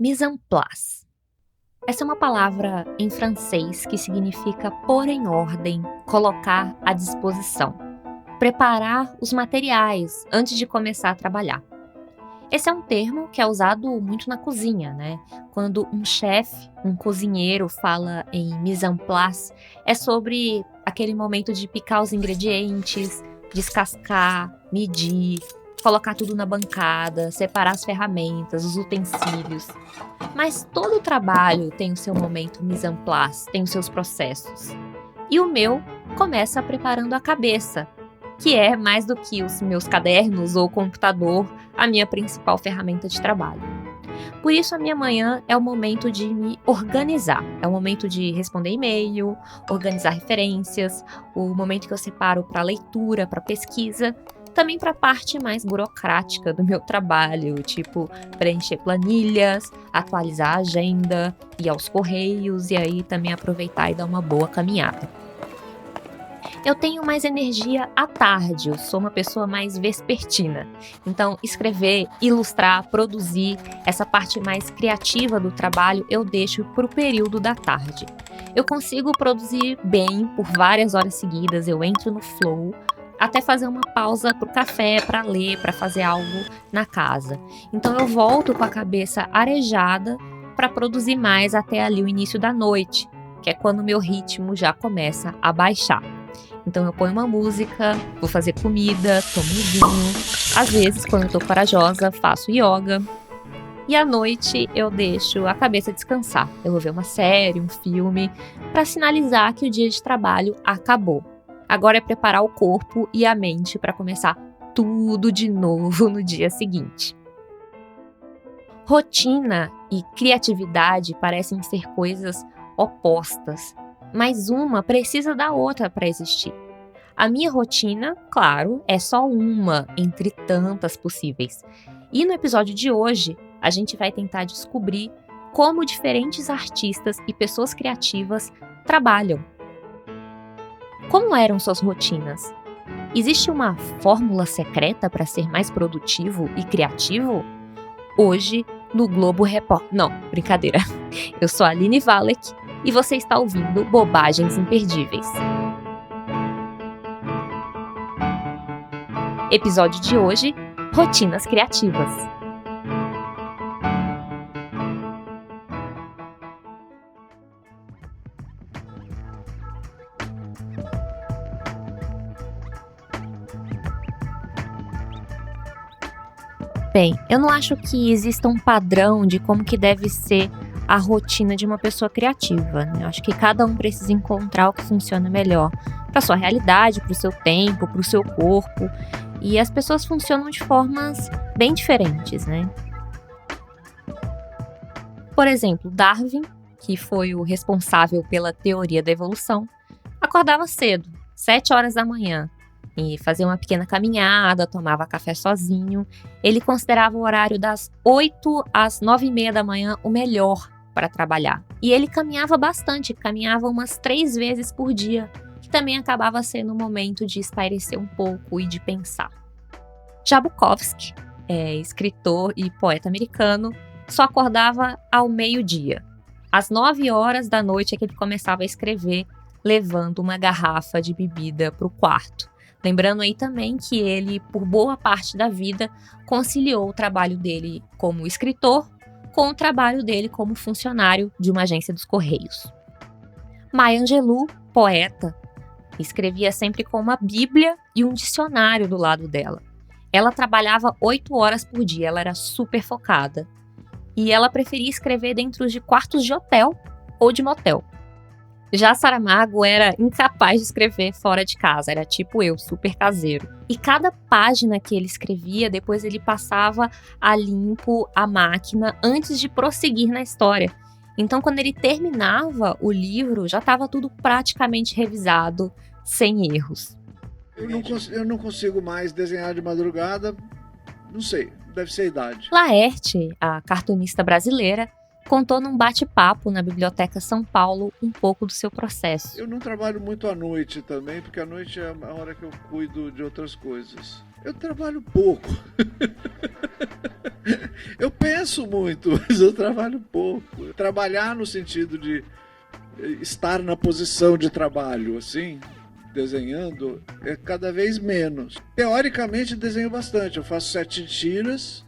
Mise en place. Essa é uma palavra em francês que significa pôr em ordem, colocar à disposição, preparar os materiais antes de começar a trabalhar. Esse é um termo que é usado muito na cozinha, né? Quando um chefe, um cozinheiro fala em mise en place, é sobre aquele momento de picar os ingredientes, descascar, medir, colocar tudo na bancada, separar as ferramentas, os utensílios. Mas todo trabalho tem o seu momento mise en place, tem os seus processos. E o meu começa preparando a cabeça, que é mais do que os meus cadernos ou computador, a minha principal ferramenta de trabalho. Por isso, a minha manhã é o momento de me organizar. É o momento de responder e-mail, organizar referências, o momento que eu separo para leitura, para pesquisa, também para a parte mais burocrática do meu trabalho, tipo preencher planilhas, atualizar a agenda, ir aos correios e aí também aproveitar e dar uma boa caminhada. Eu tenho mais energia à tarde, eu sou uma pessoa mais vespertina. Então, escrever, ilustrar, produzir, essa parte mais criativa do trabalho eu deixo para o período da tarde. Eu consigo produzir bem por várias horas seguidas, eu entro no flow, até fazer uma pausa para o café, para ler, para fazer algo na casa. Então, eu volto com a cabeça arejada para produzir mais até ali o início da noite, que é quando o meu ritmo já começa a baixar. Então eu ponho uma música, vou fazer comida, tomo um vinho. Às vezes, quando eu tô corajosa, faço yoga. E à noite eu deixo a cabeça descansar. Eu vou ver uma série, um filme, para sinalizar que o dia de trabalho acabou. Agora é preparar o corpo e a mente para começar tudo de novo no dia seguinte. Rotina e criatividade parecem ser coisas opostas, mas uma precisa da outra para existir. A minha rotina, claro, é só uma entre tantas possíveis. E no episódio de hoje, a gente vai tentar descobrir como diferentes artistas e pessoas criativas trabalham. Como eram suas rotinas? Existe uma fórmula secreta para ser mais produtivo e criativo? Hoje, no Globo Repórter... Não, brincadeira. Eu sou a Aline Valek e você está ouvindo Bobagens Imperdíveis. Episódio de hoje, Rotinas Criativas. Bem, eu não acho que exista um padrão de como que deve ser a rotina de uma pessoa criativa, né? Eu acho que cada um precisa encontrar o que funciona melhor para sua realidade, para o seu tempo, para o seu corpo. E as pessoas funcionam de formas bem diferentes, né? Por exemplo, Darwin, que foi o responsável pela teoria da evolução, acordava cedo, 7 horas da manhã, e fazia uma pequena caminhada, tomava café sozinho. Ele considerava o horário das 8 às 9h30 da manhã o melhor para trabalhar. E ele caminhava bastante, caminhava umas 3 vezes por dia, que também acabava sendo um momento de espairecer um pouco e de pensar. Já Bukowski, escritor e poeta americano, só acordava ao meio-dia. Às 9 horas da noite é que ele começava a escrever, levando uma garrafa de bebida para o quarto. Lembrando aí também que ele, por boa parte da vida, conciliou o trabalho dele como escritor com o trabalho dele como funcionário de uma agência dos Correios. Maya Angelou, poeta, escrevia sempre com uma bíblia e um dicionário do lado dela. Ela trabalhava 8 horas por dia, ela era super focada. E ela preferia escrever dentro de quartos de hotel ou de motel. Já Saramago era incapaz de escrever fora de casa, era tipo eu, super caseiro. E cada página que ele escrevia, depois ele passava a limpo a máquina antes de prosseguir na história. Então, quando ele terminava o livro, já estava tudo praticamente revisado, sem erros. Eu não consigo mais desenhar de madrugada, não sei, deve ser a idade. Laerte, a cartunista brasileira, contou num bate-papo na Biblioteca São Paulo um pouco do seu processo. Eu não trabalho muito à noite também, porque à noite é a hora que eu cuido de outras coisas. Eu trabalho pouco. Eu penso muito, mas eu trabalho pouco. Trabalhar no sentido de estar na posição de trabalho, assim, desenhando, é cada vez menos. Teoricamente, desenho bastante. Eu faço 7 tiras,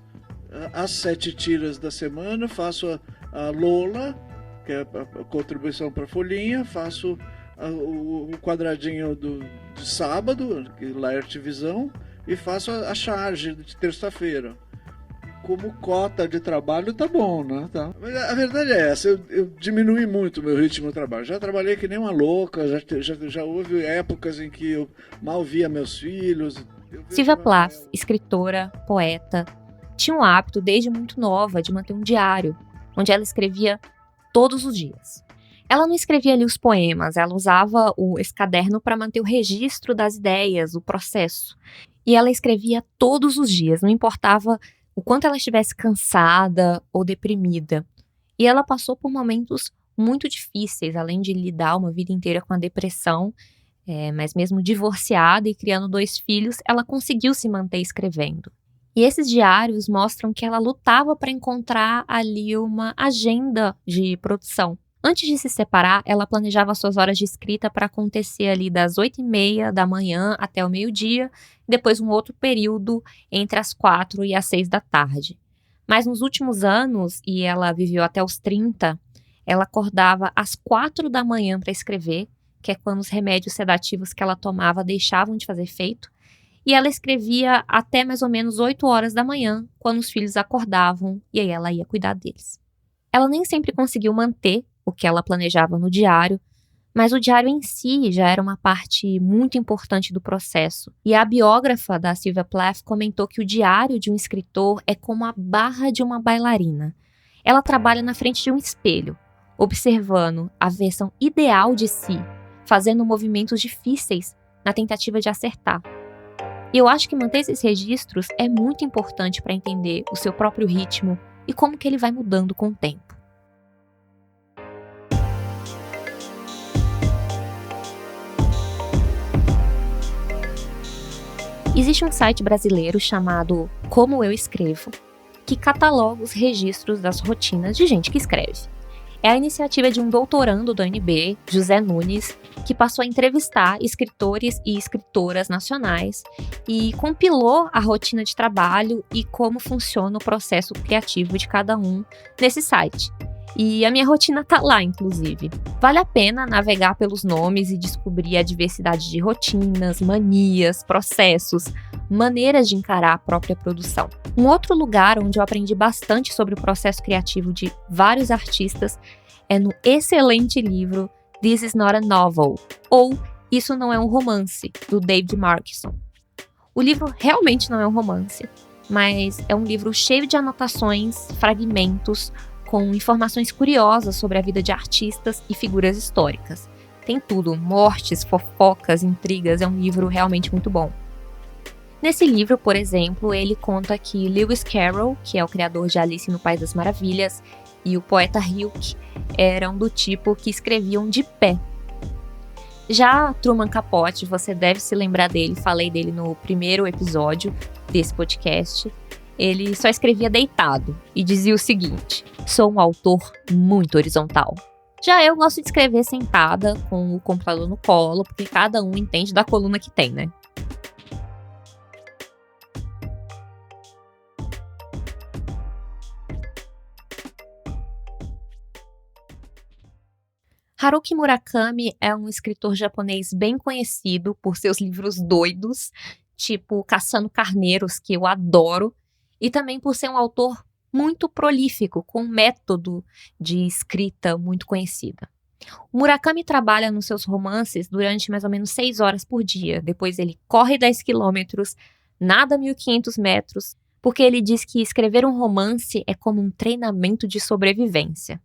as 7 tiras da semana, faço a Lola, que é a contribuição para a folhinha, faço o quadradinho de sábado, que lá é Artvisão, e faço a charge de terça-feira. Como cota de trabalho tá bom, né? Tá. Mas a verdade é essa, eu diminui muito o meu ritmo de trabalho. Já trabalhei que nem uma louca, já houve épocas em que eu mal via meus filhos. Sylvia Plath, escritora, poeta, tinha um hábito desde muito nova de manter um diário, onde ela escrevia todos os dias. Ela não escrevia ali os poemas, ela usava esse caderno para manter o registro das ideias, o processo. E ela escrevia todos os dias, não importava o quanto ela estivesse cansada ou deprimida. E ela passou por momentos muito difíceis, além de lidar uma vida inteira com a depressão, mas mesmo divorciada e criando 2 filhos, ela conseguiu se manter escrevendo. E esses diários mostram que ela lutava para encontrar ali uma agenda de produção. Antes de se separar, ela planejava suas horas de escrita para acontecer ali das 8h30 da manhã até o meio-dia, depois um outro período entre as 4 e as 6 da tarde. Mas nos últimos anos, e ela viveu até os 30, ela acordava às 4 da manhã para escrever, que é quando os remédios sedativos que ela tomava deixavam de fazer efeito, e ela escrevia até mais ou menos 8 horas da manhã, quando os filhos acordavam, e aí ela ia cuidar deles. Ela nem sempre conseguiu manter o que ela planejava no diário, mas o diário em si já era uma parte muito importante do processo. E a biógrafa da Sylvia Plath comentou que o diário de um escritor é como a barra de uma bailarina. Ela trabalha na frente de um espelho, observando a versão ideal de si, fazendo movimentos difíceis na tentativa de acertar. E eu acho que manter esses registros é muito importante para entender o seu próprio ritmo e como que ele vai mudando com o tempo. Existe um site brasileiro chamado Como Eu Escrevo, que cataloga os registros das rotinas de gente que escreve. É a iniciativa de um doutorando da UNB, José Nunes, que passou a entrevistar escritores e escritoras nacionais e compilou a rotina de trabalho e como funciona o processo criativo de cada um nesse site. E a minha rotina tá lá, inclusive. Vale a pena navegar pelos nomes e descobrir a diversidade de rotinas, manias, processos, maneiras de encarar a própria produção. Um outro lugar onde eu aprendi bastante sobre o processo criativo de vários artistas é no excelente livro This Is Not a Novel, ou Isso Não É um Romance, do David Markson. O livro realmente não é um romance, mas é um livro cheio de anotações, fragmentos, com informações curiosas sobre a vida de artistas e figuras históricas. Tem tudo, mortes, fofocas, intrigas, é um livro realmente muito bom. Nesse livro, por exemplo, ele conta que Lewis Carroll, que é o criador de Alice no País das Maravilhas, e o poeta Rilke eram do tipo que escreviam de pé. Já Truman Capote, você deve se lembrar dele, falei dele no primeiro episódio desse podcast. Ele só escrevia deitado e dizia o seguinte: sou um autor muito horizontal. Já eu gosto de escrever sentada, com o computador no colo, porque cada um entende da coluna que tem, né? Haruki Murakami é um escritor japonês bem conhecido por seus livros doidos, tipo Caçando Carneiros, que eu adoro, e também por ser um autor muito prolífico, com um método de escrita muito conhecida. O Murakami trabalha nos seus romances durante mais ou menos 6 horas por dia, depois ele corre 10 quilômetros, nada 1.500 metros, porque ele diz que escrever um romance é como um treinamento de sobrevivência.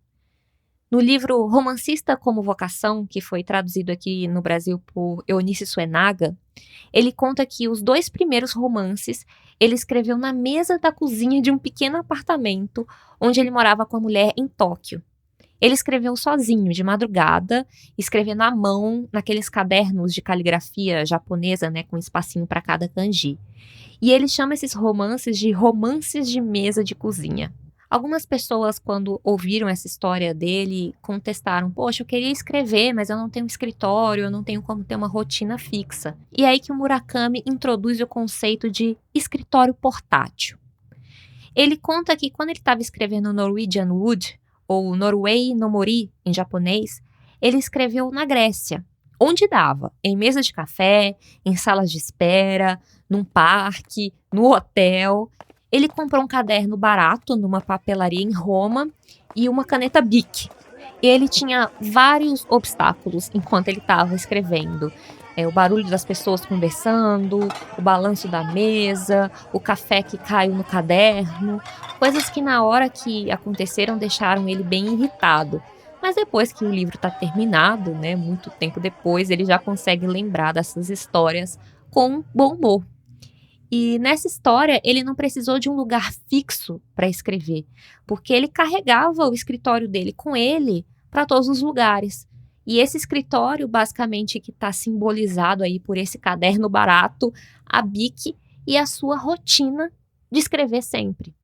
No livro Romancista como Vocação, que foi traduzido aqui no Brasil por Eunice Suenaga, ele conta que os 2 primeiros romances ele escreveu na mesa da cozinha de um pequeno apartamento onde ele morava com a mulher em Tóquio. Ele escreveu sozinho, de madrugada, escrevendo à mão naqueles cadernos de caligrafia japonesa, né, com espacinho para cada kanji. E ele chama esses romances de romances de mesa de cozinha. Algumas pessoas, quando ouviram essa história dele, contestaram: poxa, eu queria escrever, mas eu não tenho escritório, eu não tenho como ter uma rotina fixa. E é aí que o Murakami introduz o conceito de escritório portátil. Ele conta que quando ele estava escrevendo Norwegian Wood, ou Norway no Mori, em japonês, ele escreveu na Grécia, onde dava, em mesa de café, em salas de espera, num parque, no hotel. Ele comprou um caderno barato numa papelaria em Roma e uma caneta Bic. E ele tinha vários obstáculos enquanto ele estava escrevendo. O barulho das pessoas conversando, o balanço da mesa, o café que caiu no caderno, coisas que na hora que aconteceram deixaram ele bem irritado. Mas depois que o livro está terminado, né, muito tempo depois, ele já consegue lembrar dessas histórias com bom humor. E nessa história, ele não precisou de um lugar fixo para escrever, porque ele carregava o escritório dele com ele para todos os lugares. E esse escritório, basicamente, que está simbolizado aí por esse caderno barato, a Bic e a sua rotina de escrever sempre.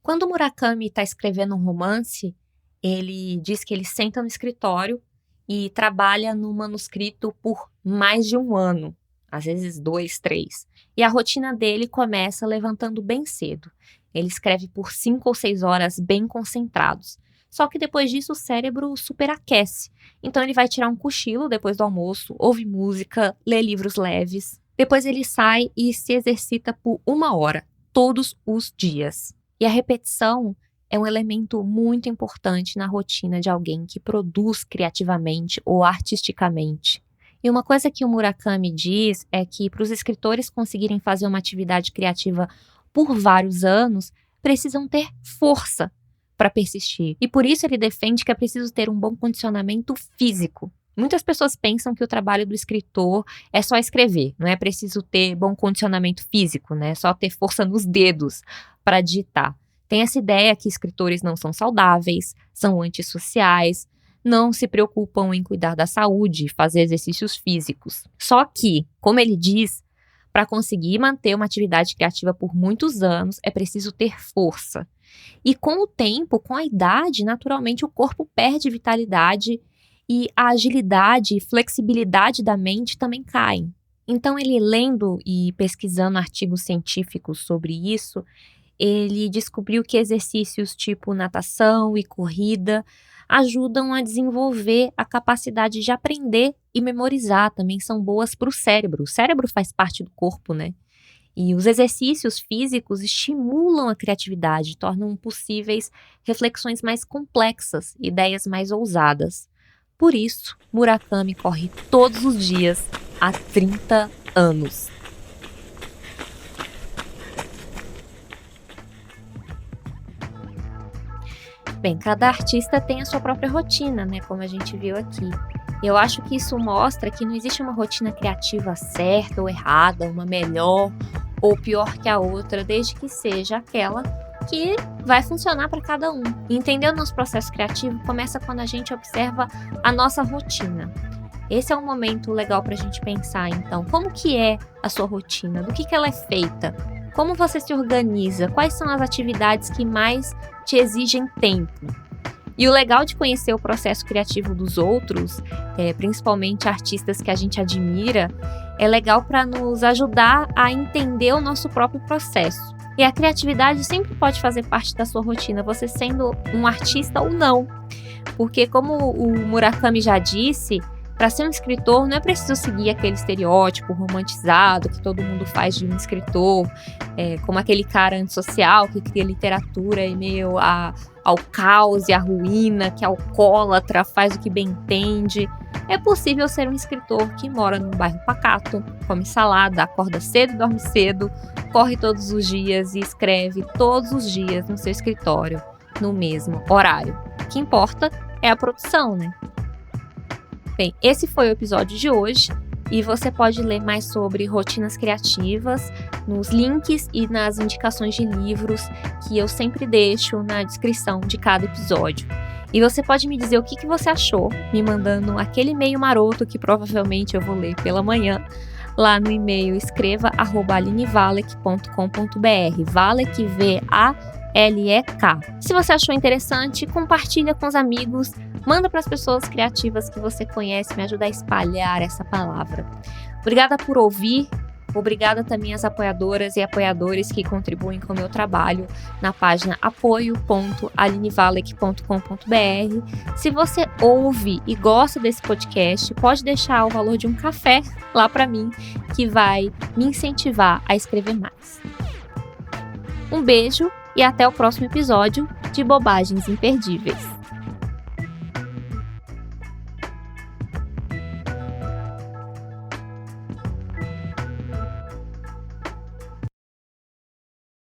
Quando Murakami está escrevendo um romance, ele diz que ele senta no escritório e trabalha no manuscrito por mais de um ano, às vezes 2, 3. E a rotina dele começa levantando bem cedo. Ele escreve por 5 ou 6 horas bem concentrados. Só que depois disso o cérebro superaquece. Então ele vai tirar um cochilo depois do almoço, ouve música, lê livros leves. Depois ele sai e se exercita por 1 hora, todos os dias. E a repetição é um elemento muito importante na rotina de alguém que produz criativamente ou artisticamente. E uma coisa que o Murakami diz é que para os escritores conseguirem fazer uma atividade criativa por vários anos, precisam ter força para persistir. E por isso ele defende que é preciso ter um bom condicionamento físico. Muitas pessoas pensam que o trabalho do escritor é só escrever, não é preciso ter bom condicionamento físico, né? Só ter força nos dedos para digitar. Tem essa ideia que escritores não são saudáveis, são antissociais, não se preocupam em cuidar da saúde, fazer exercícios físicos. Só que, como ele diz, para conseguir manter uma atividade criativa por muitos anos, é preciso ter força. E com o tempo, com a idade, naturalmente o corpo perde vitalidade e a agilidade e flexibilidade da mente também caem. Então, ele lendo e pesquisando artigos científicos sobre isso, ele descobriu que exercícios tipo natação e corrida ajudam a desenvolver a capacidade de aprender e memorizar, também são boas para o cérebro. O cérebro faz parte do corpo, né? E os exercícios físicos estimulam a criatividade, tornam possíveis reflexões mais complexas, ideias mais ousadas. Por isso, Murakami corre todos os dias há 30 anos. Bem, cada artista tem a sua própria rotina, né, como a gente viu aqui. Eu acho que isso mostra que não existe uma rotina criativa certa ou errada, uma melhor ou pior que a outra, desde que seja aquela que vai funcionar para cada um. E entender o nosso processo criativo começa quando a gente observa a nossa rotina. Esse é um momento legal para a gente pensar, então, como que é a sua rotina, do que ela é feita, como você se organiza, quais são as atividades que mais te exigem tempo. E o legal de conhecer o processo criativo dos outros, principalmente artistas que a gente admira, é legal para nos ajudar a entender o nosso próprio processo. E a criatividade sempre pode fazer parte da sua rotina, você sendo um artista ou não. Porque como o Murakami já disse, para ser um escritor não é preciso seguir aquele estereótipo romantizado que todo mundo faz de um escritor, como aquele cara antissocial que cria literatura em meio ao caos e à ruína, que é alcoólatra, faz o que bem entende. É possível ser um escritor que mora num bairro pacato, come salada, acorda cedo e dorme cedo, corre todos os dias e escreve todos os dias no seu escritório, no mesmo horário. O que importa é a produção, né? Bem, esse foi o episódio de hoje e você pode ler mais sobre rotinas criativas nos links e nas indicações de livros que eu sempre deixo na descrição de cada episódio. E você pode me dizer o que você achou, me mandando aquele e-mail maroto que provavelmente eu vou ler pela manhã. Lá no e-mail escreva @alinevalek.com.br, Valek, V-A-L-E-K. Se você achou interessante, compartilha com os amigos, manda para as pessoas criativas que você conhece, me ajuda a espalhar essa palavra. Obrigada por ouvir. Obrigada também às apoiadoras e apoiadores que contribuem com o meu trabalho na página apoio.alinevalek.com.br. Se você ouve e gosta desse podcast, pode deixar o valor de um café lá para mim, que vai me incentivar a escrever mais. Um beijo e até o próximo episódio de Bobagens Imperdíveis.